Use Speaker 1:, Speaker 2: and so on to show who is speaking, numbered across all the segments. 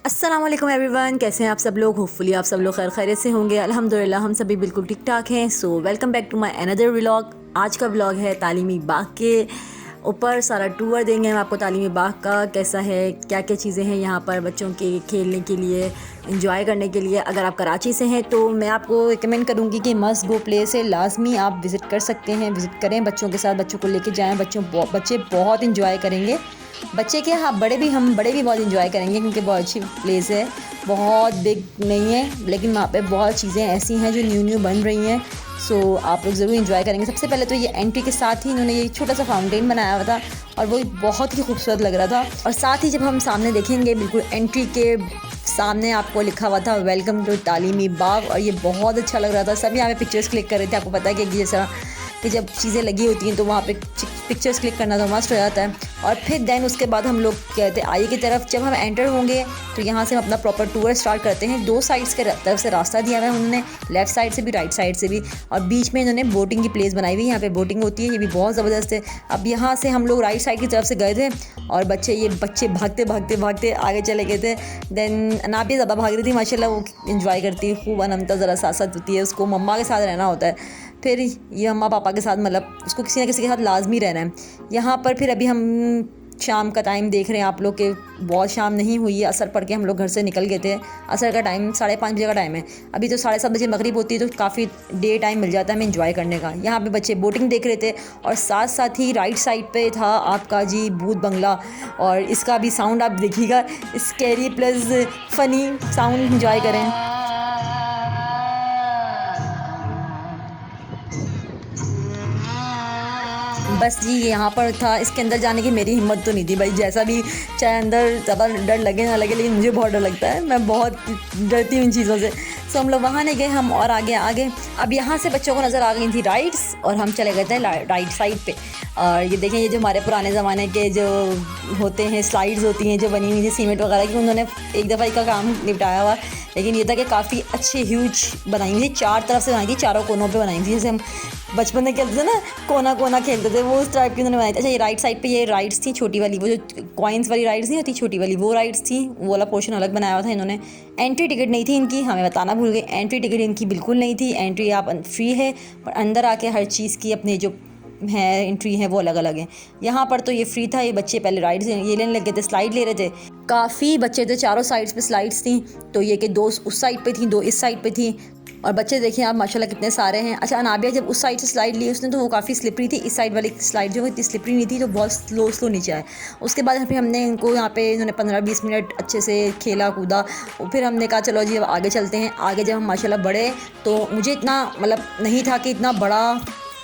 Speaker 1: अस्सलाम वालेकुम एवरीवन, कैसे हैं आप सब लोग। होपफुली आप सब लोग खैर खैरियत से होंगे। अल्हम्दुलिल्लाह हम सभी बिल्कुल ठीक ठाक हैं। So welcome back to my another vlog. आज का व्लॉग है तालीमी बाग के ऊपर। सारा टूर देंगे हम आपको तालीमी बाग का, कैसा है, क्या क्या चीज़ें हैं यहाँ पर बच्चों के खेलने के लिए, इंजॉय करने के लिए। अगर आप कराची से हैं तो मैं आपको रिकमेंड करूँगी कि मस्ट गो प्लेस है, लाजमी आप विज़िट कर सकते हैं। विज़िट करें बच्चों के साथ, बच्चों को लेके जाएँ। बच्चे बहुत इंजॉय करेंगे। बच्चे के हाँ, बड़े भी बहुत इंजॉय करेंगे क्योंकि बहुत अच्छी प्लेस है। बहुत बिग नहीं है लेकिन वहाँ पे बहुत चीज़ें ऐसी हैं जो न्यू बन रही हैं। सो आप लोग ज़रूर इंजॉय करेंगे। सबसे पहले तो ये एंट्री के साथ ही इन्होंने ये छोटा सा फाउंटेन बनाया हुआ था और वो बहुत ही खूबसूरत लग रहा था। और साथ ही जब हम सामने देखेंगे, बिल्कुल एंट्री के सामने आपको लिखा हुआ था वेलकम टू तालीमी बाग, और ये बहुत अच्छा लग रहा था। सभी यहाँ पे पिक्चर्स क्लिक कर रहे थे। आपको पता है कि जैसा कि जब चीज़ें लगी होती हैं तो वहाँ पे पिक्चर्स क्लिक करना तो मस्ट हो जाता है। और फिर देन उसके बाद हम लोग कहते हैं आगे की तरफ जब हम एंटर होंगे तो यहाँ से हम अपना प्रॉपर टूर स्टार्ट करते हैं। दो साइड्स के तरफ से रास्ता दिया हुआ है उन्होंने, लेफ़्ट साइड से भी राइट साइड से भी, और बीच में इन्होंने बोटिंग की प्लेस बनाई हुई है। यहाँ पे बोटिंग होती है, ये भी बहुत ज़बरदस्त है। अब यहाँ से हम लोग राइट साइड की तरफ से गए थे और बच्चे भागते आगे चले गए थे। देन अनाबिया ज़्यादा भाग रही थी माशाल्लाह, वो इंजॉय करती है खूब। अनमता ज़रा साथ साथ होती है, उसको मम्मा के साथ रहना होता है। फिर ये मम्मा पापा के साथ, मतलब उसको किसी ना किसी के साथ लाजमी रहना है। यहाँ पर फिर अभी हम शाम का टाइम देख रहे हैं आप लोग के, बहुत शाम नहीं हुई है, असर पड़ के हम लोग घर से निकल गए थे। असर का टाइम 5:30 बजे का टाइम है। अभी तो 7:30 बजे मगरिब होती है, तो काफ़ी डे टाइम मिल जाता है हमें इंजॉय करने का। यहाँ पे बच्चे बोटिंग देख रहे थे और साथ साथ ही राइट साइड पे था आपका जी भूत बंगला, और इसका भी साउंड आप देखिएगा, scary plus funny sound enjoy करें। बस जी ये यहाँ पर था। इसके अंदर जाने की मेरी हिम्मत तो नहीं थी भाई, जैसा भी चाहे अंदर ज़्यादा डर लगे ना लगे, लेकिन मुझे बहुत डर लगता है, मैं बहुत डरती हूँ इन चीज़ों से। सो हम लोग वहाँ नहीं गए, हम और आगे। अब यहाँ से बच्चों को नज़र आ गई थी राइड्स और हम चले गए थे राइट साइड पे। और ये देखें, ये जो हमारे पुराने ज़माने के जो होते हैं स्लाइड्स होती हैं जो बनी हुई थी सीमेंट वगैरह की, उन्होंने एक दफ़ा का काम निपटाया हुआ। लेकिन ये था कि काफ़ी अच्छे ह्यूज बनाई हुई थी, 4 तरफ से बनाई थी, चारों कोनों पे बनाई थी, जैसे हम बचपन में खेलते थे ना, कोना खेलते थे, वो उस टाइप की उन्होंने बनाई थी। अच्छा, ये राइट साइड पे ये राइड्स थी छोटी वाली, वो जो कॉइन्स वाली राइड्स नहीं होती छोटी वाली, वो राइड्स थी। वो वाला पोर्शन अलग बनाया हुआ था इन्होंने। एंट्री टिकट नहीं थी इनकी, हमें बताना भूल गए, एंट्री टिकट इनकी बिल्कुल नहीं थी। एंट्री आप फ्री है, पर अंदर आके हर चीज़ की अपने जो है एंट्री है वो अलग अलग है। यहाँ पर तो ये फ्री था। ये बच्चे पहले राइड्स ये लेने लगे थे, स्लाइड ले रहे थे। काफ़ी बच्चे थे, चारों साइड्स पे स्लाइड्स थी, तो ये कि 2 उस साइड पे थी, 2 इस साइड पे थी। और बच्चे देखिए आप माशाल्लाह कितने सारे हैं। अच्छा, अनाबिया जब उस साइड से स्लाइड ली उसने तो वो काफ़ी स्लिपरी थी। इस साइड वाली स्लाइड जो इतनी स्लिपरी नहीं थी, तो बहुत स्लो नीचे आए। उसके बाद फिर हमने इनको यहाँ पे इन्होंने 15-20 मिनट अच्छे से खेला कूदा। फिर हमने कहा चलो जी अब आगे चलते हैं। आगे जब हम माशाल्लाह बढ़े तो मुझे इतना मतलब नहीं था कि इतना बड़ा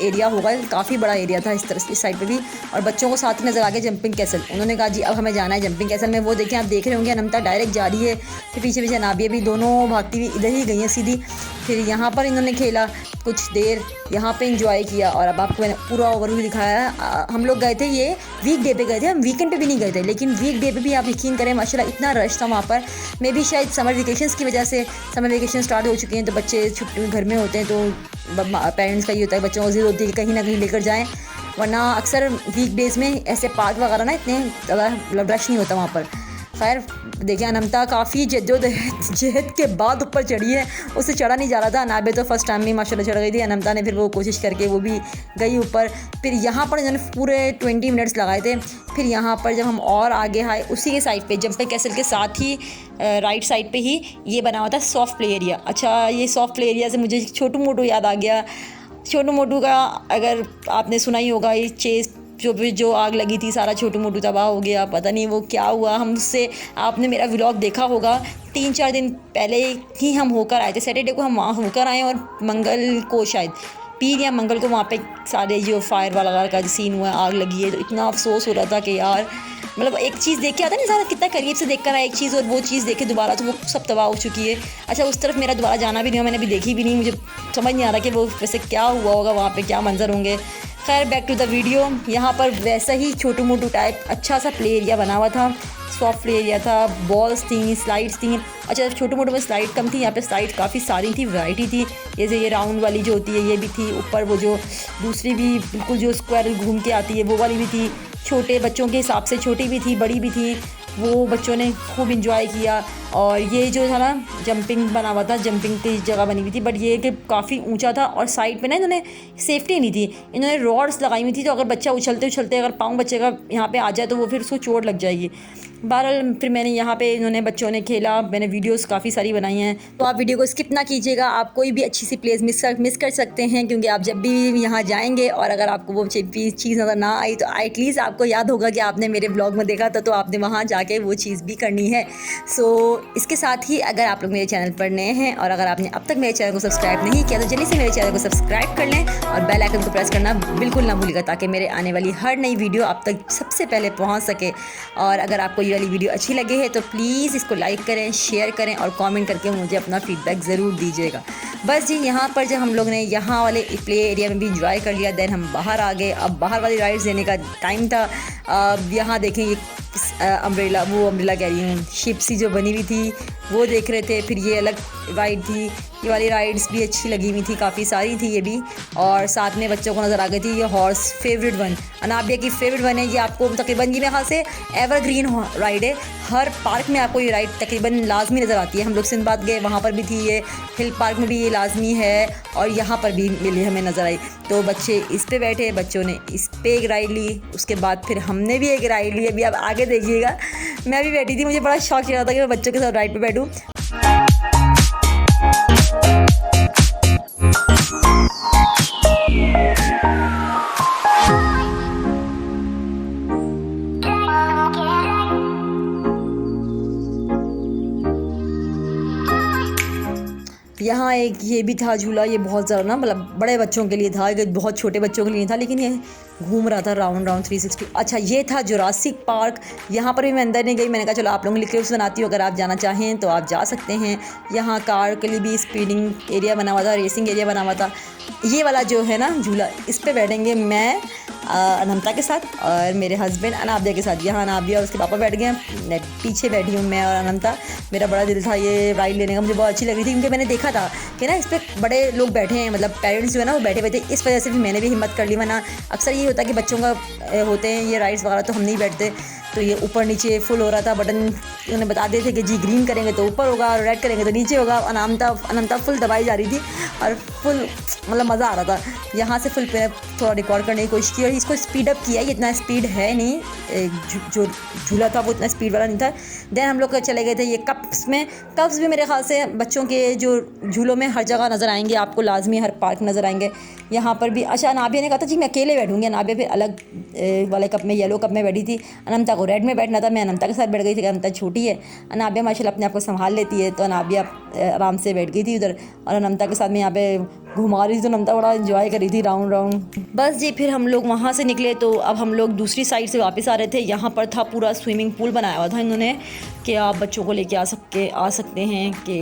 Speaker 1: एरिया होगा, काफ़ी बड़ा एरिया था इस तरह इस साइड पे भी। और बच्चों को साथ नज़र आ गया जंपिंग कैसल। उन्होंने कहा जी अब हमें जाना है जंपिंग कैसल में। वो देखें, आप देख रहे होंगे अनमता डायरेक्ट जा रही है, फिर पीछे नाबिया भी, दोनों भागती हुई इधर ही गई हैं सीधी। फिर यहाँ पर इन्होंने खेला कुछ देर, यहाँ पे इंजॉय किया। और अब आपको मैंने पूरा ओवरव्यू दिखाया है। हम लोग गए थे, ये वीक डे पे गए थे, हम वीकेंड पे भी नहीं गए थे, लेकिन वीक डे पे भी आप यकीन करें माशाल्लाह इतना रश था वहाँ पर। मे भी शायद समर वेकेशंस की वजह से, समर वेकेशन स्टार्ट हो चुके हैं तो बच्चे छुट्टी घर में होते हैं, तो पेरेंट्स का ये होता है, बच्चों को ज़रूर होती है कि कहीं ना कहीं लेकर जाएँ, वरना अक्सर वीक डेज़ में ऐसे पार्क वगैरह ना इतने ज़्यादा रश नहीं होता वहाँ पर। खैर देखिए, अनमता काफ़ी जद्दोजहद के बाद ऊपर चढ़ी है, उससे चढ़ा नहीं जा रहा था। अनाबे तो फर्स्ट टाइम में माशाल्लाह चढ़ गई थी। अनमता ने फिर वो कोशिश करके वो भी गई ऊपर। फिर यहाँ पर इन्होंने पूरे 20 मिनट्स लगाए थे। फिर यहाँ पर जब हम और आगे आए, उसी के साइड पे जंपिंग कैसल के साथ ही राइट साइड पे ही ये बना हुआ था सॉफ्ट प्ले एरिया। अच्छा, ये सॉफ्ट प्ले एरिया से मुझे छोटू मोटू याद आ गया। छोटू मोटू का अगर आपने सुना ही होगा, ये चेस जो आग लगी थी, सारा छोटू मोटू तबाह हो गया, पता नहीं वो क्या हुआ। हमसे आपने मेरा व्लॉग देखा होगा, 3-4 दिन पहले ही हम होकर आए थे। सैटरडे को हम वहाँ होकर आए और मंगल को, शायद पीर या मंगल को, वहाँ पे सारे जो फायर वाला का सीन हुआ है, आग लगी है। तो इतना अफसोस हो रहा था कि यार, मतलब एक चीज़ देख के आता नहीं सारा, कितना करीब से देख कर आया एक चीज़, और वो चीज़ देखे दोबारा तो वो सब तबाह हो चुकी है। अच्छा, उस तरफ मेरा दोबारा जाना भी नहीं हुआ, मैंने अभी देखी भी नहीं, मुझे समझ नहीं आ रहा कि वो वैसे क्या हुआ होगा, वहाँ पे क्या मंजर होंगे। खैर बैक टू द वीडियो। यहाँ पर वैसा ही छोटू मोटू टाइप अच्छा सा प्ले एरिया बना हुआ था, सॉफ्ट प्ले एरिया था, बॉल्स थी, स्लाइड्स थी। अच्छा, छोटू मोटू में स्लाइड कम थी, यहाँ पे स्लाइड काफ़ी सारी थी, वैरायटी थी। जैसे ये राउंड वाली जो होती है ये भी थी, ऊपर वो जो दूसरी भी बिल्कुल जो स्क्वायर घूम के आती है वो वाली भी थी। छोटे बच्चों के हिसाब से छोटी भी थी, बड़ी भी थी। वो बच्चों ने खूब इंजॉय किया। और ये जो था ना जंपिंग बना हुआ था, जंपिंग की जगह बनी हुई थी, बट ये कि काफ़ी ऊंचा था और साइड पे ना इन्होंने सेफ्टी नहीं थी, इन्होंने रॉड्स लगाई हुई थी, तो अगर बच्चा उछलते उछलते अगर पाँव बच्चे का यहाँ पे आ जाए तो वो फिर उसको चोट लग जाएगी। बहरहाल फिर मैंने यहाँ पे इन्होंने बच्चों ने खेला, मैंने वीडियोस काफ़ी सारी बनाई हैं, तो आप वीडियो को स्किप ना कीजिएगा। आप कोई भी अच्छी सी प्लेस मिस कर सकते हैं, क्योंकि आप जब भी यहाँ जाएंगे और अगर आपको वो चीज़ नज़र ना आई तो एटलीस्ट आपको याद होगा कि आपने मेरे ब्लॉग में देखा था, तो आपने वहाँ जाके वो चीज़ भी करनी है। सो इसके साथ ही अगर आप लोग मेरे चैनल पर नए हैं और अगर आपने अब तक मेरे चैनल को सब्सक्राइब नहीं किया तो जल्दी से मेरे चैनल को सब्सक्राइब कर लें और बेल आइकन को प्रेस करना बिल्कुल ना भूलिएगा, ताकि मेरे आने वाली हर नई वीडियो आप तक सबसे पहले पहुँच सके। और अगर आपको ये वाली वीडियो अच्छी लगे है तो प्लीज़ इसको लाइक करें, शेयर करें और कमेंट करके मुझे अपना फीडबैक ज़रूर दीजिएगा। बस जी, यहाँ पर जब हम लोग ने यहाँ वाले प्ले एरिया में भी इंजॉय कर लिया, देन हम बाहर आ गए। अब बाहर वाली राइड्स देने का टाइम था। अब यहाँ देखें ये अम्ब्रेला, वो अम्ब्रेला कह रही हूँ, शिप सी जो बनी हुई थी वो देख रहे थे। फिर ये अलग राइड थी, ये वाली राइड्स भी अच्छी लगी हुई थी, काफ़ी सारी थी ये भी। और साथ में बच्चों को नज़र आ गई थी ये हॉर्स फेवरेट वन, अनाबिया की फेवरेट वन है ये। आपको तकरीबन ये मेरे ख्याल से एवरग्रीन राइड है, हर पार्क में आपको ये राइड तकरीबन लाजमी नज़र आती है। हम लोग सिंदबाद गए, वहाँ पर भी थी ये, हिल पार्क में भी ये लाजमी है और यहाँ पर भी मिली हमें नज़र आई। तो बच्चे इस पे बैठे, बच्चों ने इस पे एक राइड ली, उसके बाद फिर हमने भी एक राइड ली। अभी आप आगे देखिएगा, मैं भी बैठी थी, मुझे बड़ा शौक चल रहा था कि मैं बच्चों के साथ राइड पे बैठूँ। यहाँ एक ये भी था झूला, ये बहुत ज़्यादा ना मतलब बड़े बच्चों के लिए था, ये बहुत छोटे बच्चों के लिए था, लेकिन ये घूम रहा था राउंड 360। अच्छा, ये था जुरासिक पार्क। यहाँ पर भी मैं अंदर नहीं गई, मैंने कहा चलो आप लोगों के लिए क्लिप्स बनाती हूँ, अगर आप जाना चाहें तो आप जा सकते हैं। यहाँ कार के लिए भी स्पीडिंग एरिया बना हुआ था, रेसिंग एरिया बना हुआ था। ये वाला जो है ना झूला, इस पर बैठेंगे मैं अनंता के साथ और मेरे हस्बैंड अनाबिया के साथ। यहाँ अनाबिया और उसके पापा बैठ गए, मैं पीछे बैठी हूँ मैं और अनंता। मेरा बड़ा दिल था ये राइड लेने का, मुझे बहुत अच्छी लग रही थी, क्योंकि मैंने देखा था कि ना इस पर बड़े लोग बैठे हैं, मतलब पेरेंट्स जो है ना वो बैठे हुए थे, इस वजह से भी मैंने भी हिम्मत कर ली। वरना अक्सर ये होता है कि बच्चों का होते हैं ये राइड्स वगैरह, तो हम नहीं बैठते। तो ये ऊपर नीचे फुल हो रहा था, बटन उन्होंने बता दिए थे कि जी ग्रीन करेंगे तो ऊपर होगा, रेड करेंगे तो नीचे होगा। अनंता फुल दबाई जा रही थी और फुल मतलब मज़ा आ रहा था। यहाँ से फुल पे थोड़ा रिकॉर्ड करने की कोशिश की और इसको स्पीड अप किया, ये इतना स्पीड है नहीं, जो झूला था वो इतना स्पीड वाला नहीं था। देन हम लोग चले गए थे ये कप्स में। कप्स भी मेरे ख्याल से बच्चों के जो झूलों में हर जगह नज़र आएंगे आपको, लाजमी हर पार्क नज़र आएंगे। यहाँ पर भी अच्छा, अनाबिया ने कहा था जी मैं अकेले बैठूँगी, अनाबिया फिर अलग वाले कप में, येलो कप में बैठी थी। अनंता को रेड में बैठना था, मैं अनंता के साथ बैठ गई थी, अनंता छोटी है, अनाबिया माशाल्लाह अपने आप को संभाल लेती है, तो अनाबिया आराम से बैठ गई थी उधर और अनंता के साथ मैं यहाँ पे घुमा रही थी, तो अनंता बड़ा एंजॉय कर रही थी राउंड। बस जी, फिर हम लोग वहाँ से निकले तो अब हम लोग दूसरी साइड से वापस आ रहे थे। यहाँ पर था पूरा स्विमिंग पूल बनाया हुआ था इन्होंने कि आप बच्चों को लेके आ सकते हैं, कि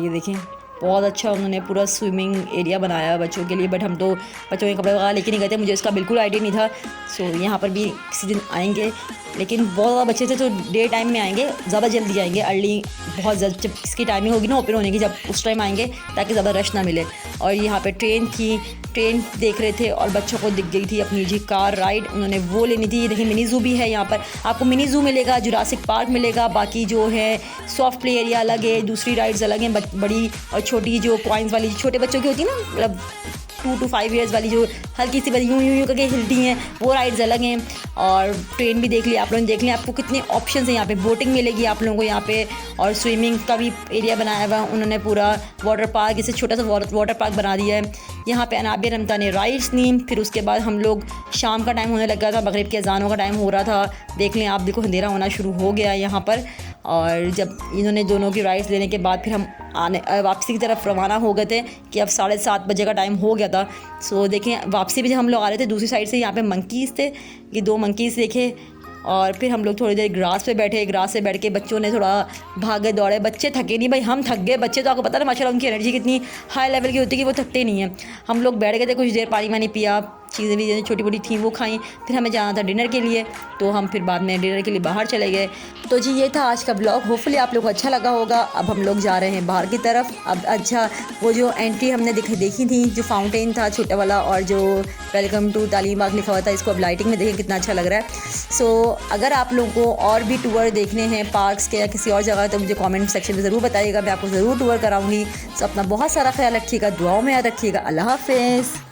Speaker 1: ये देखें बहुत अच्छा उन्होंने पूरा स्विमिंग एरिया बनाया बच्चों के लिए। बट हम तो बच्चों के कपड़े वगैरह लेके नहीं गए थे, मुझे इसका बिल्कुल आइडिया नहीं था। सो यहाँ पर भी किसी दिन आएंगे, लेकिन बहुत ज़्यादा बच्चे थे तो डे टाइम में आएंगे, ज़्यादा जल्दी आएंगे, अर्ली बहुत जब इसकी टाइमिंग होगी ना ओपन होने की, जब उस टाइम आएंगे ताकि ज़्यादा रश ना मिले। और यहाँ पे ट्रेन थी, ट्रेन देख रहे थे और बच्चों को दिख गई थी अपनी जी कार राइड, उन्होंने वो लेनी थी। देखिए मिनी ज़ू भी है यहाँ पर, आपको मिनी ज़ू मिलेगा, जुरासिक पार्क मिलेगा, बाकी जो है सॉफ्ट प्ले एरिया अलग है, दूसरी राइड्स अलग हैं, बड़ी और छोटी जो कॉइन्स वाली छोटे बच्चों की होती है ना, मतलब 2 to 5 ईयर्स वाली जो हल्की सी यूँ यूँ करके हिलती हैं, वो राइड्स अलग हैं। और ट्रेन भी देख लिया आप लोगों ने, देख लिया आपको कितने ऑप्शन हैं यहाँ पे। बोटिंग मिलेगी आप लोगों को यहाँ पे, और स्विमिंग का भी एरिया बनाया हुआ उन्होंने पूरा, वाटर पार्क, इसे छोटा सा वाटर पार्क बना दिया है। यहाँ पे अनाबिया रमता ने राइड्स ली। फिर उसके बाद हम लोग, शाम का टाइम होने लगा था, मगरिब के अज़ानों का टाइम हो रहा था, देख लें आप, देखो अंधेरा होना शुरू हो गया यहाँ पर। और जब इन्होंने दोनों की राइड्स लेने के बाद फिर हम वापसी की तरफ रवाना हो गए थे कि अब 7:30 बजे का टाइम हो गया था। सो देखें वापसी भी जब हम लोग आ रहे थे दूसरी साइड से, यहाँ पे मंकीज़ थे, ये 2 मंकीज़ देखे। और फिर हम लोग थोड़ी देर ग्रास पे बैठे, ग्रास पे बैठ के बच्चों ने थोड़ा भागे दौड़े, बच्चे थके नहीं भाई, हम थक गए। बच्चे तो आपको पता है माशाल्लाह उनकी एनर्जी कितनी हाई लेवल की होती है कि वो थकते नहीं हैं। हम लोग बैठ गए थे, कुछ देर पानी वानी पिया, चीज़ें भी जो छोटी मोटी थी वो खाई। फिर हमें जाना था डिनर के लिए, तो हम फिर बाद में डिनर के लिए बाहर चले गए। तो जी ये था आज का ब्लॉग, होपफुली आप लोग को अच्छा लगा होगा। अब हम लोग जा रहे हैं बाहर की तरफ। अब अच्छा वो जो एंट्री हमने देखी थी, जो फाउंटेन था छोटा वाला और जो वेलकम टू तालीम बाग लिखा हुआ था, इसको अब लाइटिंग में देखें कितना अच्छा लग रहा है। सो अगर आप लोगों को और भी टूर देखने हैं पार्क्स के या किसी और जगह, तो मुझे कमेंट सेक्शन में ज़रूर बताइएगा, मैं आपको ज़रूर टूर कराऊंगी। सो अपना बहुत सारा ख्याल रखिएगा, दुआओं में याद रखिएगा। अल्लाह हाफ़िज़।